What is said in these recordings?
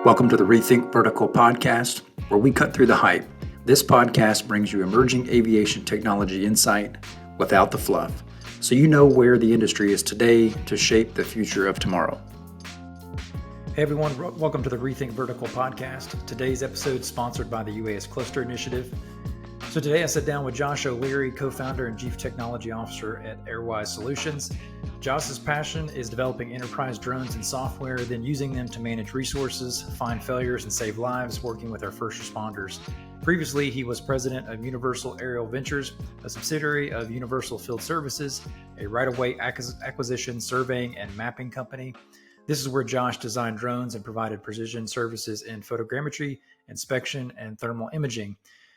Welcome to the Rethink Vertical podcast, where we cut through the hype. This podcast brings you emerging aviation technology insight without the fluff, so you know where the industry is today to shape the future of tomorrow. Hey everyone, welcome to the Rethink Vertical podcast. Today's episode is sponsored by the UAS Cluster Initiative. So today I sat down with Josh O'Leary, co-founder and chief technology officer at Airwise Solutions. Josh's passion is developing enterprise drones and software, then using them to manage resources, find failures, and save lives, working with our first responders. Previously, he was president of Universal Aerial Ventures, a subsidiary of Universal Field Services, a right-of-way acquisition, surveying, and mapping company. This is where Josh designed drones and provided precision services in photogrammetry, inspection, and thermal imaging.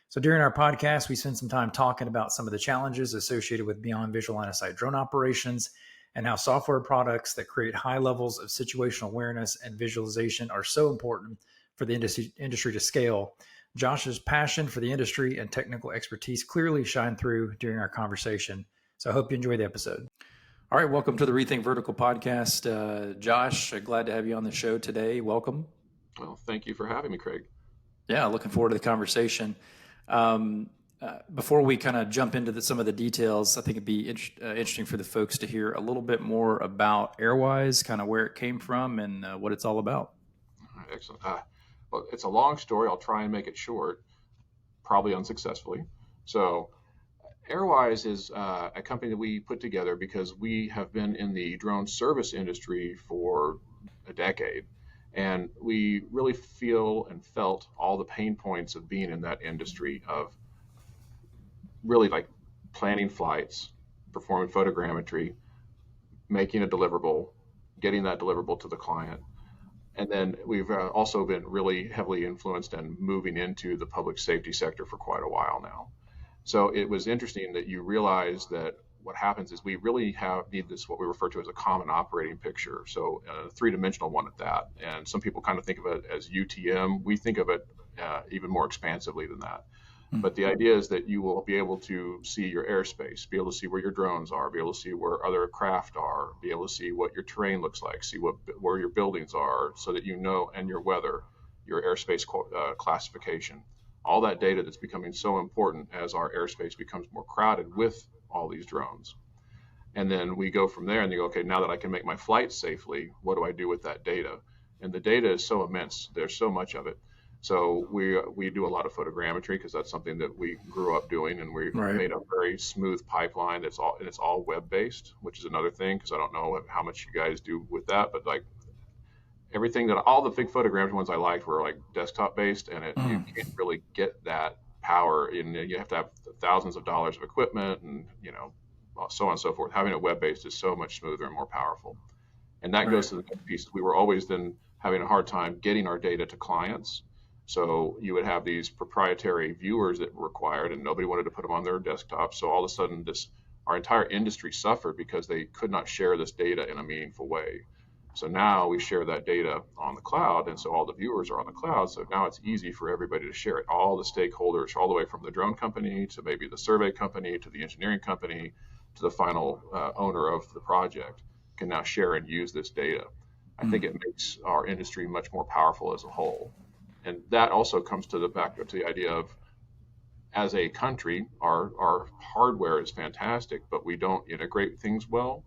So during our podcast, we spent some time talking about some of the challenges associated with beyond visual line of sight drone operations and how software products that create high levels of situational awareness and visualization are so important for the industry to scale. Josh's passion for the industry and technical expertise clearly shine through during our conversation. So I hope you enjoy the episode. All right, welcome to the Rethink Vertical podcast. Josh, glad to have you on the show today. Welcome. Well, thank you for having me, Craig. Yeah, looking forward to the conversation. Before we kind of jump into some of the details, I think it'd be interesting for the folks to hear a little bit more about Airwise, kind of where it came from and what it's all about. All right, excellent. Well, it's a long story. I'll try and make it short, probably unsuccessfully. So Airwise is a company that we put together because we have been in the drone service industry for a decade. And we really feel and felt all the pain points of being in that industry of really like planning flights, performing photogrammetry, making a deliverable, getting that deliverable to the client. And then we've also been really heavily influenced and moving into the public safety sector for quite a while now. So it was interesting that you realize that what happens is we really need this, what we refer to as a common operating picture. So a three-dimensional one at that. And some people kind of think of it as UTM. We think of it even more expansively than that. Mm-hmm. But the idea is that you will be able to see your airspace, be able to see where your drones are, be able to see where other craft are, be able to see what your terrain looks like, see where your buildings are, so that you know, and your weather, your airspace classification. All that data that's becoming so important as our airspace becomes more crowded with all these drones. And then we go from there and you go, okay, now that I can make my flight safely, what do I do with that data? And the data is so immense. There's so much of it. So we do a lot of photogrammetry because that's something that we grew up doing, and we've made a very smooth pipeline it's all web-based, which is another thing because I don't know how much you guys do with that, but like everything that all the big photogrammetry ones I liked were like desktop based, and you can't really get that power in. You have to have thousands of dollars of equipment and so on and so forth. Having it web based is so much smoother and more powerful. And that goes to the next piece. We were always then having a hard time getting our data to clients. So you would have these proprietary viewers that were required, and nobody wanted to put them on their desktop. So all of a sudden our entire industry suffered because they could not share this data in a meaningful way. So now we share that data on the cloud, and so all the viewers are on the cloud. So now it's easy for everybody to share it. All the stakeholders, all the way from the drone company to maybe the survey company to the engineering company to the final owner of the project, can now share and use this data. I think it makes our industry much more powerful as a whole. And that also comes back to the idea of, as a country, our hardware is fantastic, but we don't integrate things well.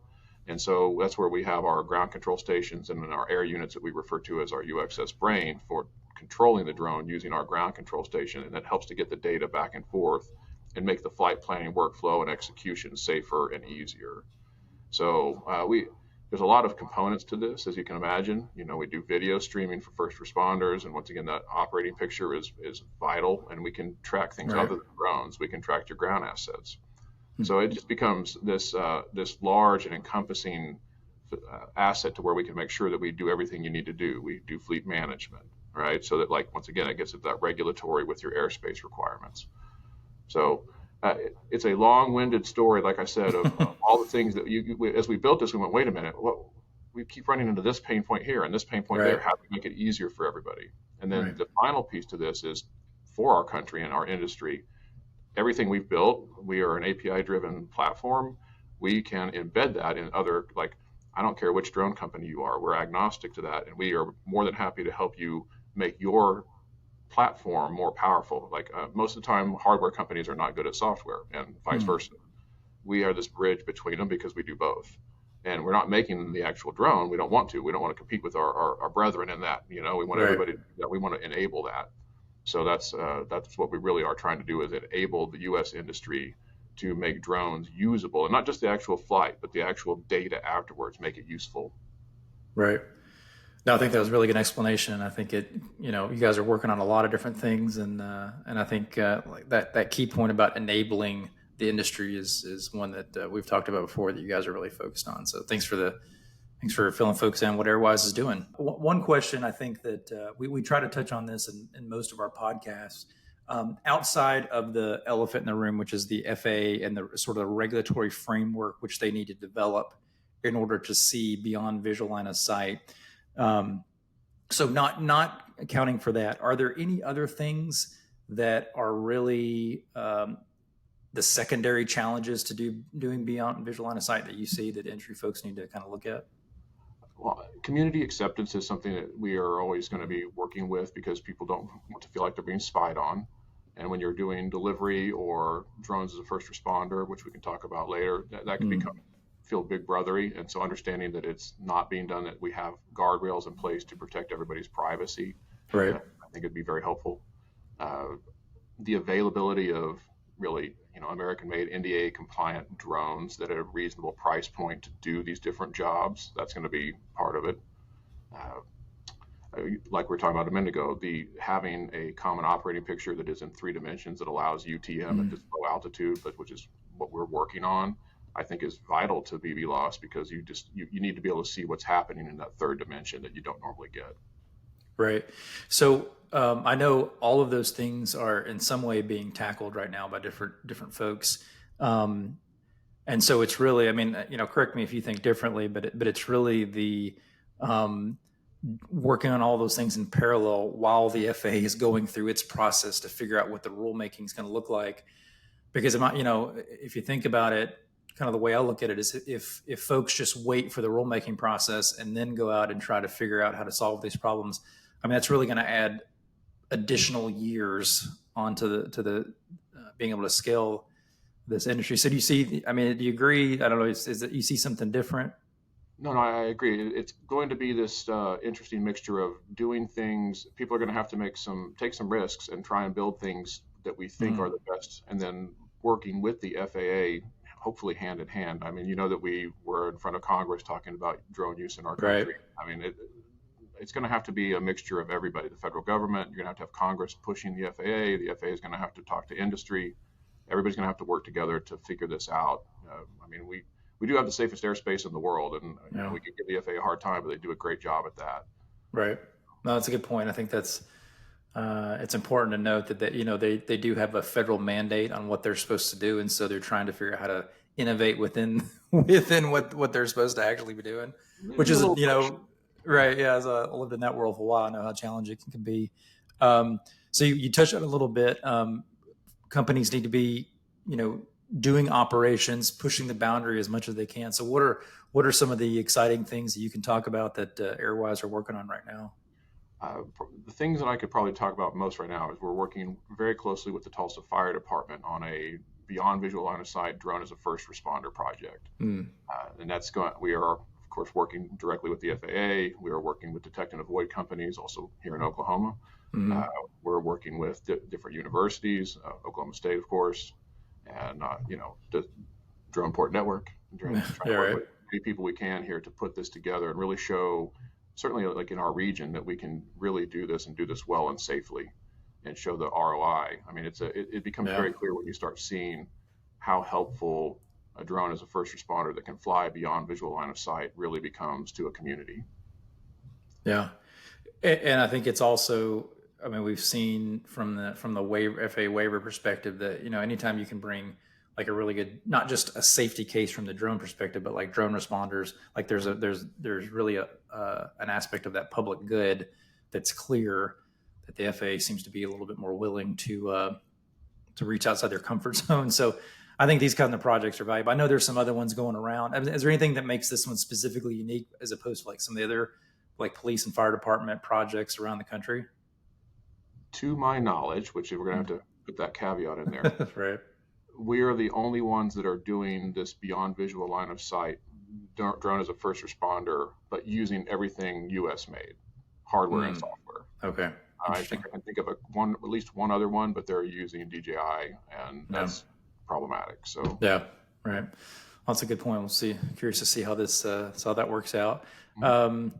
And so that's where we have our ground control stations and then our air units that we refer to as our UXS brain for controlling the drone using our ground control station. And that helps to get the data back and forth and make the flight planning workflow and execution safer and easier. So there's a lot of components to this, as you can imagine. We do video streaming for first responders. And once again, that operating picture is vital, and we can track things other than drones. We can track your ground assets. So it just becomes this large and encompassing asset to where we can make sure that we do everything you need to do. We do fleet management, right? So that, like, once again, it gets at that regulatory with your airspace requirements. So it's a long-winded story, like I said, of all the things that as we built this, we went, wait a minute, we keep running into this pain point here and this pain point there. How do we make it easier for everybody? And then the final piece to this is, for our country and our industry, everything we've built, we are an API-driven platform. We can embed that in other, like, I don't care which drone company you are, we're agnostic to that, and we are more than happy to help you make your platform more powerful. Like most of the time, hardware companies are not good at software, and vice Hmm. versa. We are this bridge between them because we do both. And we're not making the actual drone. We don't want to. We don't want to compete with our brethren in that. You know, we want Right. everybody. We want to enable that. So that's what we really are trying to do is enable the U.S. industry to make drones usable, and not just the actual flight, but the actual data afterwards, make it useful. Right. No, I think that was a really good explanation. I think you guys are working on a lot of different things, and I think like that key point about enabling the industry is one that we've talked about before that you guys are really focused on. So thanks for filling folks in what Airwise is doing. One question I think that we try to touch on this in most of our podcasts. Outside of the elephant in the room, which is the FAA and the sort of regulatory framework which they need to develop in order to see beyond visual line of sight. Um, so not accounting for that, are there any other things that are really the secondary challenges to doing beyond visual line of sight that you see that industry folks need to kind of look at? Well, community acceptance is something that we are always going to be working with because people don't want to feel like they're being spied on. And when you're doing delivery or drones as a first responder, which we can talk about later, that can become Mm, feel big brothery. And so understanding that it's not being done, that we have guardrails in place to protect everybody's privacy, right. I think it'd be very helpful. Uh, the availability of really, American-made NDA compliant drones that at a reasonable price point to do these different jobs, that's going to be part of it. Uh, like we were talking about a minute ago, the having a common operating picture that is in 3 dimensions that allows UTM at Mm, this low altitude, but which is what we're working on, I think is vital to BVLOS because you need to be able to see what's happening in that third dimension that you don't normally get. right. So I know all of those things are in some way being tackled right now by different folks. Um, and so it's really, I mean, correct me if you think differently, but it's really the um, working on all those things in parallel while the FAA is going through its process to figure out what the rulemaking is going to look like. Because if you think about it, kind of the way I look at it is if folks just wait for the rulemaking process and then go out and try to figure out how to solve these problems, I mean that's really going to add additional years onto the being able to scale this industry. So do you see? I mean, do you agree? I don't know. Is it you see something different? No, I agree. It's going to be this interesting mixture of doing things. People are going to have to take some risks and try and build things that we think are Mm, the best, and then working with the FAA, hopefully hand in hand. I mean, you know that we were in front of Congress talking about drone use in our right. country. I mean, it's going to have to be a mixture of everybody. The federal government, you're going to have Congress pushing the FAA. The FAA is going to have to talk to industry. Everybody's going to have to work together to figure this out. I mean, we do have the safest airspace in the world, and Yeah. we can give the FAA a hard time, but they do a great job at that. Right. No, that's a good point. I think that's it's important to note that they do have a federal mandate on what they're supposed to do, and so they're trying to figure out how to innovate within within what they're supposed to actually be doing, which Maybe a is little push. right. Yeah, as I lived in that world for a while, I know how challenging it can be. Um, so you touched on it a little bit. Companies need to be you know doing operations, pushing the boundary as much as they can. So what are some of the exciting things that you can talk about that Airwise are working on right now? The things that I could probably talk about most right now is we're working very closely with the Tulsa Fire Department on a beyond visual line of sight drone as a first responder project. Mm, And that's going. We are, of course, working directly with the FAA. We are working with detect and avoid companies, also here in Oklahoma. Uh, mm, we're working with different universities, Oklahoma State, of course, and the Drone Port Network. Trying yeah, to work right. with as many people we can here to put this together and really show, certainly like in our region, that we can really do this and do this well and safely, and show the ROI. I mean, it becomes Yeah. very clear when you start seeing how helpful a drone as a first responder that can fly beyond visual line of sight really becomes to a community. Yeah. And I think it's also, I mean, we've seen from the waiver, FAA waiver perspective that anytime you can bring like a really good, not just a safety case from the drone perspective, but like drone responders, like there's really an aspect of that public good that's clear that the FAA seems to be a little bit more willing to reach outside their comfort zone. So I think these kind of projects are valuable. I know there's some other ones going around. Is there anything that makes this one specifically unique as opposed to like some of the other like police and fire department projects around the country? To my knowledge, which we're going to have to put that caveat in there, Right. we are the only ones that are doing this beyond visual line of sight drone as a first responder, but using everything U.S. made, hardware and Mm. software. Okay. I think Interesting. I can think of at least one other one, but they're using DJI, and Yeah. that's problematic. So, Yeah. Right. That's a good point. We'll see. Curious to see how this how that works out. mhm. Um,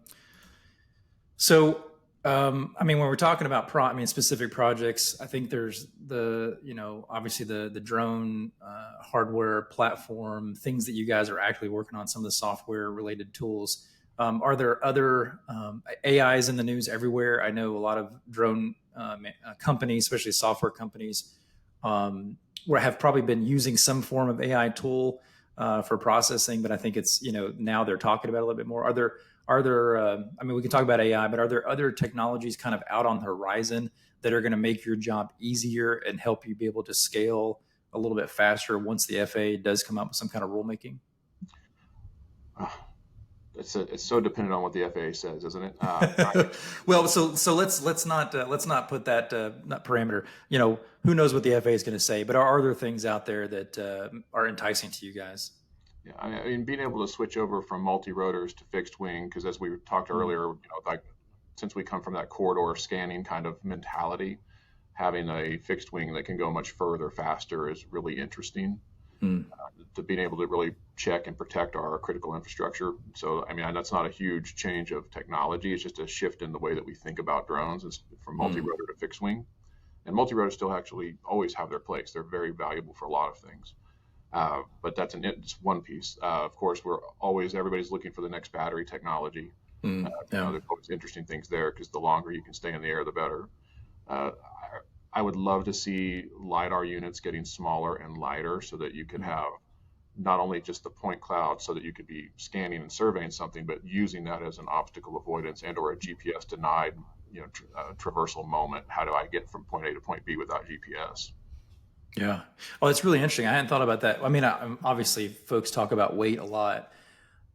So, I mean, when we're talking about specific projects, I think there's obviously the drone hardware platform, things that you guys are actually working on, some of the software related tools. Are there other AIs in the news everywhere? I know a lot of drone companies, especially software companies, where have probably been using some form of AI tool for processing, but I think it's now they're talking about it a little bit more. Are there I mean, we can talk about AI, but are there other technologies kind of out on the horizon that are going to make your job easier and help you be able to scale a little bit faster once the FAA does come up with some kind of rulemaking? Uh, it's so dependent on what the FAA says, isn't it? Well, so let's not put that not parameter. Who knows what the FAA is going to say, but are there things out there that are enticing to you guys? Yeah, I mean, being able to switch over from multi-rotors to fixed wing, because as we talked Mm, earlier, like since we come from that corridor scanning kind of mentality, having a fixed wing that can go much further, faster is really interesting. mm, To being able to really check and protect our critical infrastructure. So, I mean, that's not a huge change of technology. It's just a shift in the way that we think about drones. It's from mm, multi-rotor to fixed wing. And multi-rotors still actually always have their place. They're very valuable for a lot of things. But it's one piece. Of course, everybody's looking for the next battery technology. yeah. There's always interesting things there because the longer you can stay in the air, the better. Uh, I would love to see LiDAR units getting smaller and lighter so that you could Mm, have not only just the point cloud so that you could be scanning and surveying something, but using that as an obstacle avoidance and or a GPS denied, traversal moment. How do I get from point A to point B without GPS? yeah. Oh, it's really interesting. I hadn't thought about that. I mean, obviously, folks talk about weight a lot,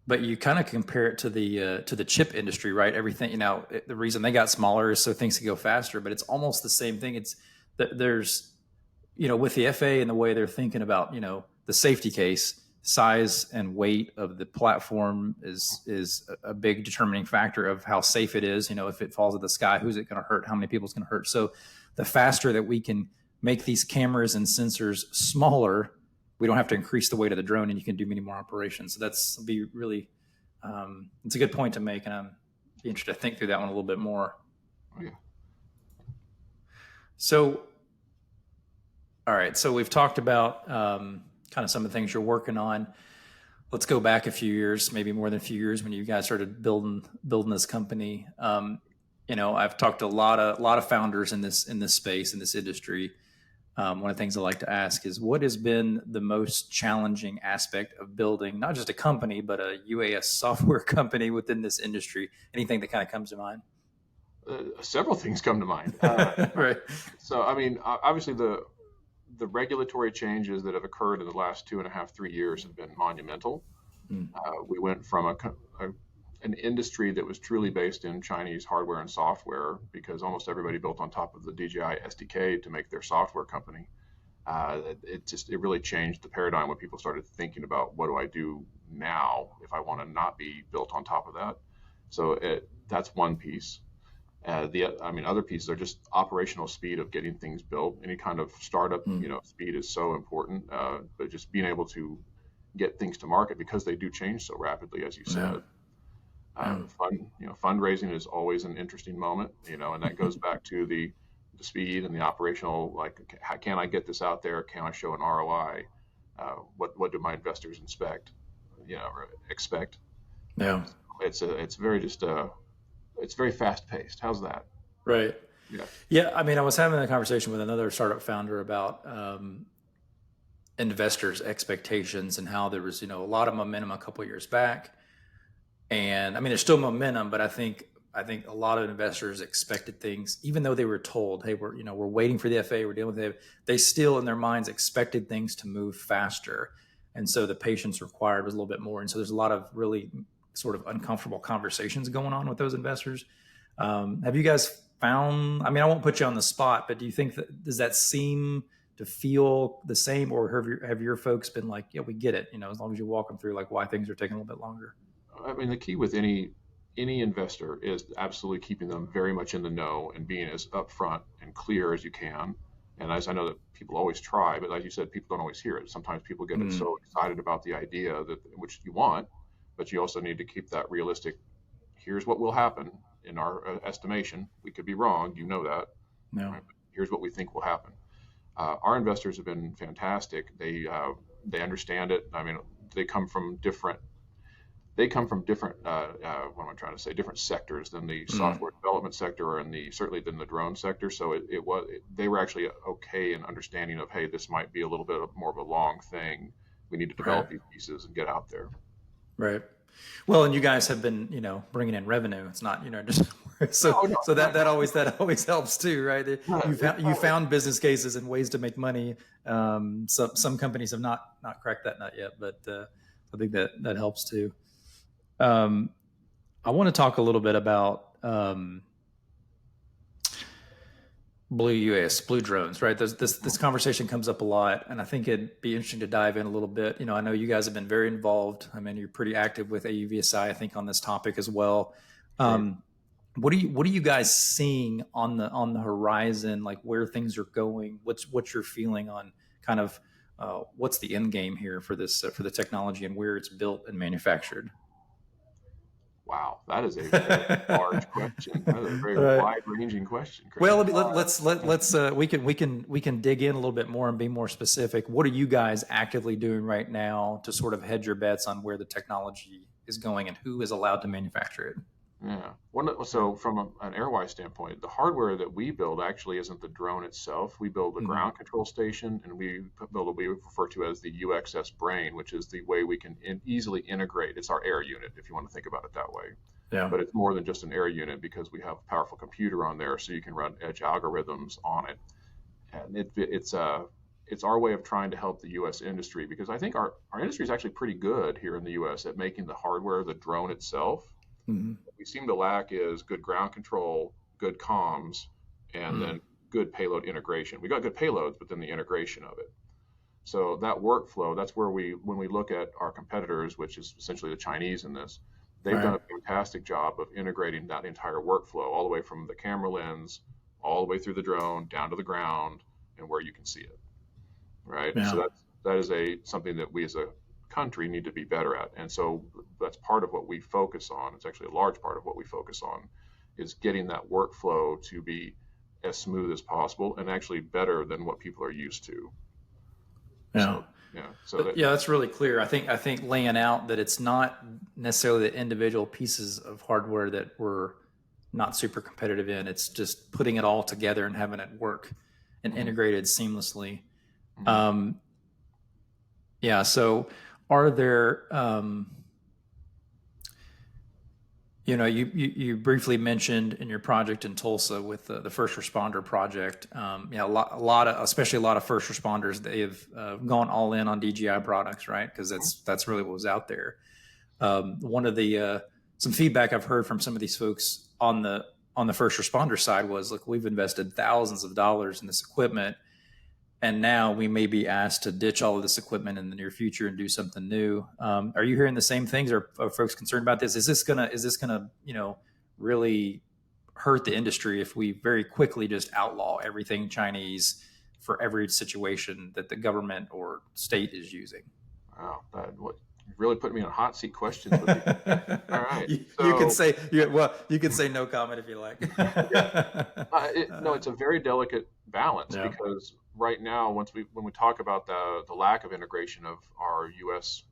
but you kind of compare it to the chip industry, right? Everything, the reason they got smaller is so things can go faster, but it's almost the same thing. It's that there's with the FA and the way they're thinking about the safety case, size and weight of the platform is a big determining factor of how safe it is. If it falls at the sky, who's it going to hurt? How many people it's going to hurt? So the faster that we can make these cameras and sensors smaller, we don't have to increase the weight of the drone, and you can do many more operations. So that's be really it's a good point to make, and I'm be interested to think through that one a little bit more. Oh, yeah. So, all right, so we've talked about kind of some of the things you're working on. Let's go back a few years, maybe more than a few years, when you guys started building this company. I've talked to a lot of founders in this space, in this industry. One of the things I like to ask is, what has been the most challenging aspect of building not just a company, but a UAS software company within this industry? Anything that kind of comes to mind? Several things come to mind. Right. So, I mean, obviously the regulatory changes that have occurred in the last 2.5, 3 years have been monumental. Mm, We went from an industry that was truly based in Chinese hardware and software because almost everybody built on top of the DJI SDK to make their software company. It really changed the paradigm when people started thinking about what do I do now if I want to not be built on top of that. So that's one piece. Other pieces are just operational speed of getting things built. Any kind of startup, mm, speed is so important. But just being able to get things to market because they do change so rapidly, as you yeah. said. Yeah. Fundraising is always an interesting moment, and that goes back to the speed and the operational. Like, how can I get this out there? Can I show an ROI? What do my investors or expect? Yeah. It's very fast paced. How's that? Right. Yeah. Yeah. I mean, I was having a conversation with another startup founder about investors' expectations and how there was, a lot of momentum a couple of years back. And I mean, there's still momentum, but I think a lot of investors expected things, even though they were told, "Hey, we're waiting for the FAA, we're dealing with it." They still, in their minds, expected things to move faster, and so the patience required was a little bit more. And so there's a lot of really sort of uncomfortable conversations going on with those investors. Have you guys found, I mean, I won't put you on the spot, but do you think that, does that seem to feel the same, or have your folks been like, yeah, we get it, as long as you walk them through like why things are taking a little bit longer? I mean, the key with any investor is absolutely keeping them very much in the know and being as upfront and clear as you can. And as I know that people always try, but like you said, people don't always hear it. Sometimes people get it Mm, so excited about the idea that which you want, but you also need to keep that realistic. Here's what will happen in our estimation. We could be wrong, you know that, no. right? But here's what we think will happen. Our investors have been fantastic. They understand it. I mean, they come from different what am I trying to say, different sectors than the Mm, software development sector or certainly than the drone sector. So they were actually okay in understanding of, hey, this might be a little bit more of a long thing. We need to right. develop these pieces and get out there. Right. Well, and you guys have been, bringing in revenue. It's not, just so No, no, so no, that always helps too, right? no, You found business cases and ways to make money. Some companies have not cracked that nut yet, but I think that helps too. Um, I want to talk a little bit about blue drones, right? This conversation comes up a lot, and I think it'd be interesting to dive in a little bit. I know you guys have been very involved. I mean, you're pretty active with AUVSI, I think, on this topic as well. right. Um, what are you guys seeing on the horizon? Like where things are going? What's your feeling on kind of what's the end game here for this for the technology and where it's built and manufactured? Wow, that is a very large question. That is a very Right. wide-ranging question, Well, Chris. let's we can dig in a little bit more and be more specific. What are you guys actively doing right now to sort of hedge your bets on where the technology is going and who is allowed to manufacture it? Yeah. Yeah. So from an Airwise standpoint, the hardware that we build actually isn't the drone itself. We build the Hmm. ground control station, and we build what we refer to as the UXS brain, which is the way we can easily integrate. It's our air unit, if you want to think about it that way. Yeah. But it's more than just an air unit because we have a powerful computer on there, so you can run edge algorithms on it. And it's our way of trying to help the U.S. industry because I think our industry is actually pretty good here in the U.S. at making the hardware, the drone itself. Hmm. What we seem to lack is good ground control, good comms, and Hmm. then good payload integration. We got good payloads, but then the integration of it. So that workflow, that's where when we look at our competitors, which is essentially the Chinese in this, they've done Right. a fantastic job of integrating that entire workflow all the way from the camera lens, all the way through the drone, down to the ground, and where you can see it. Right. So Yeah. that is something that we as a country need to be better at. And so that's part of what we focus on. It's actually a large part of what we focus on is getting that workflow to be as smooth as possible and actually better than what people are used to. Yeah. So yeah, so that Yeah, that's really clear. I think laying out that it's not necessarily the individual pieces of hardware that we're not super competitive in. It's just putting it all together and having it work and mhm, integrated seamlessly. mhm. Um, yeah. So, are there? You briefly mentioned in your project in Tulsa with the first responder project. Especially a lot of first responders, they have gone all in on DJI products, right? Because that's really what was out there. One of the some feedback I've heard from some of these folks on the first responder side was, look, we've invested thousands of dollars in this equipment, and now we may be asked to ditch all of this equipment in the near future and do something new. Are you hearing the same things? Are folks concerned about this? Is this gonna really hurt the industry if we very quickly just outlaw everything Chinese for every situation that the government or state is using? Wow, you really put me on hot seat questions with these. All right, You can so say you can say no comment if you like. yeah, no, it's a very delicate balance Yeah. because right now, when we talk about the lack of integration of our U.S.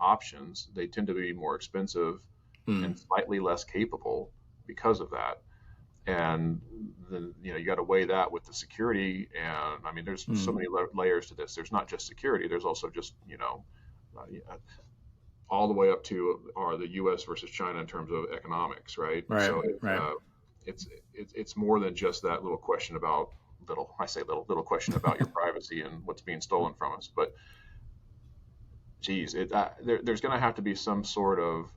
options, they tend to be more expensive and Hmm. slightly less capable because of that. And then you got to weigh that with the security. And I mean, there's so Hmm. many layers to this. There's not just security. There's also just yeah, all the way up to are the U.S. versus China in terms of economics, right? Right. So Right. it's more than just that little question about little question about your privacy and what's being stolen from us. But geez, there's going to have to be some sort of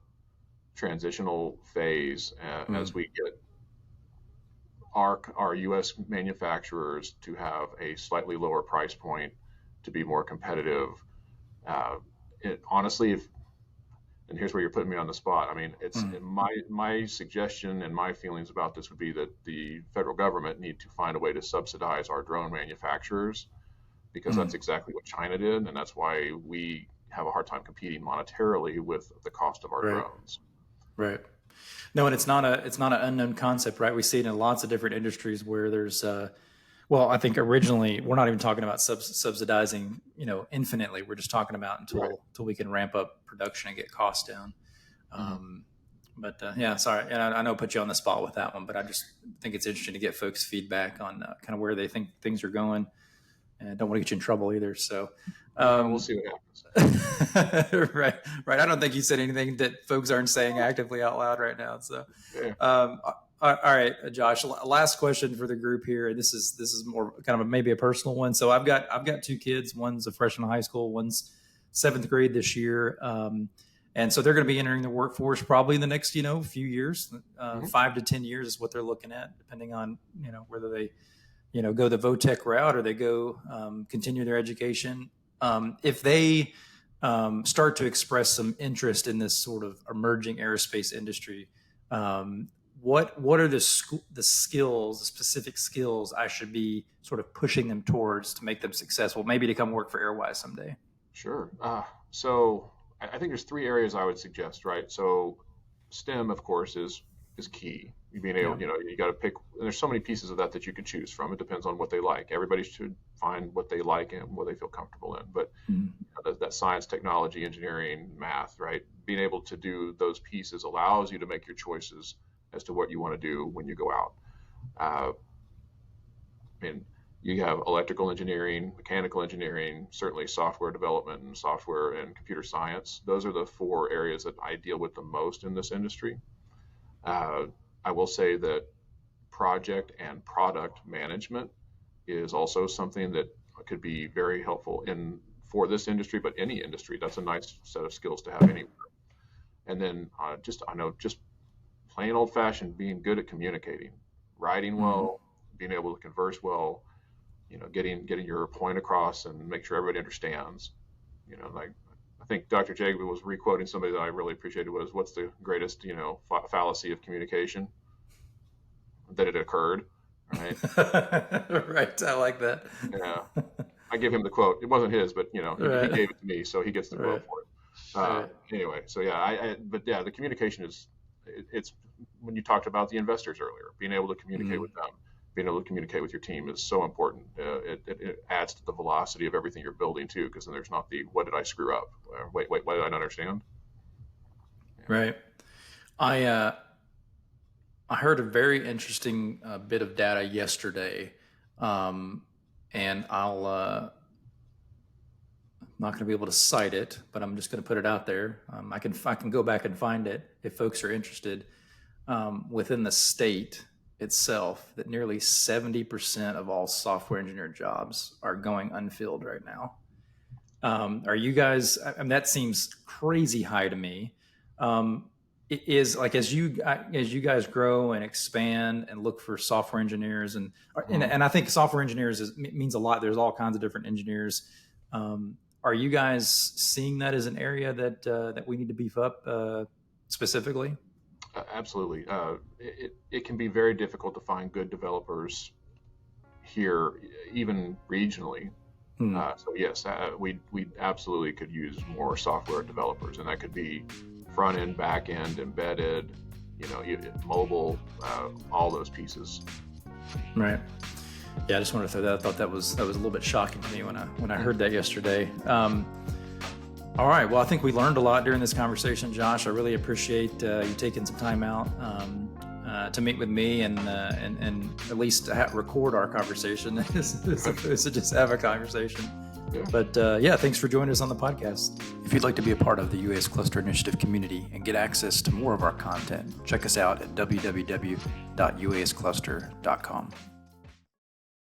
transitional phase as Hmm. we get our U.S. manufacturers to have a slightly lower price point to be more competitive. Honestly, and here's where you're putting me on the spot. I mean, it's my suggestion and my feelings about this would be that the federal government need to find a way to subsidize our drone manufacturers, because that's exactly what China did, and that's why we have a hard time competing monetarily with the cost of our drones. Right. No, and it's not an unknown concept, right? We see it in lots of different industries where there's well, I think originally we're not even talking about subsidizing, infinitely. We're just talking about until we can ramp up production and get costs down. But yeah, sorry, and I know I put you on the spot with that one, but I just think it's interesting to get folks' feedback on kind of where they think things are going, and I don't want to get you in trouble either. So we'll see what happens. Right. I don't think you said anything that folks aren't saying actively out loud right now. So. Yeah. All right, Josh. Last question for the group here. This is more kind of maybe a personal one. So I've got 2 kids. One's a freshman in high school. One's 7th grade this year, and so they're going to be entering the workforce probably in the next few years. 5 to 10 years is what they're looking at, depending on whether they go the VOTEC route or they go continue their education. If they start to express some interest in this sort of emerging aerospace industry. What are the skills, the specific skills I should be sort of pushing them towards to make them successful, maybe to come work for Airwise someday? Sure. So I think there's 3 areas I would suggest, right? So STEM, of course, is key. You being able, you got to pick. And there's so many pieces of that you can choose from. It depends on what they like. Everybody should find what they like and what they feel comfortable in. But that science, technology, engineering, math, right? Being able to do those pieces allows you to make your choices as to what you want to do when you go out. And you have electrical engineering, mechanical engineering, certainly software development and software and computer science. Those are the 4 areas that I deal with the most in this industry. I will say that project and product management is also something that could be very helpful for this industry, but any industry. That's a nice set of skills to have anywhere. And then just plain old-fashioned being good at communicating, writing well, being able to converse well, getting your point across and make sure everybody understands. Like I think Dr. Jacob was re-quoting somebody that I really appreciated was, what's the greatest, fallacy of communication? That it occurred, right? Right. I like that. Yeah. I give him the quote. It wasn't his, but he gave it to me, so he gets the quote for it. Anyway, so yeah, the communication it's when you talked about the investors earlier, being able to communicate with them, being able to communicate with your team is so important. It adds to the velocity of everything you're building too, because then there's not the what did I screw up? Wait, why did I not understand? Yeah. Right. I heard a very interesting bit of data yesterday, and I'm not going to be able to cite it, but I'm just going to put it out there. I can go back and find it if folks are interested. Within the state itself, that nearly 70% of all software engineer jobs are going unfilled right now. Are you guys? That seems crazy high to me. It is like as you guys grow and expand and look for software engineers and I think software engineers means a lot. There's all kinds of different engineers. Are you guys seeing that as an area that we need to beef up specifically? Absolutely. It can be very difficult to find good developers here, even regionally. So yes, we absolutely could use more software developers, and that could be front end, back end, embedded, mobile, all those pieces. Right. Yeah, I just wanted to throw that. I thought that was a little bit shocking to me when I heard that yesterday. All right. Well, I think we learned a lot during this conversation, Josh. I really appreciate you taking some time out to meet with me and at least record our conversation as opposed to just have a conversation. Yeah. But thanks for joining us on the podcast. If you'd like to be a part of the UAS Cluster Initiative community and get access to more of our content, check us out at www.uascluster.com.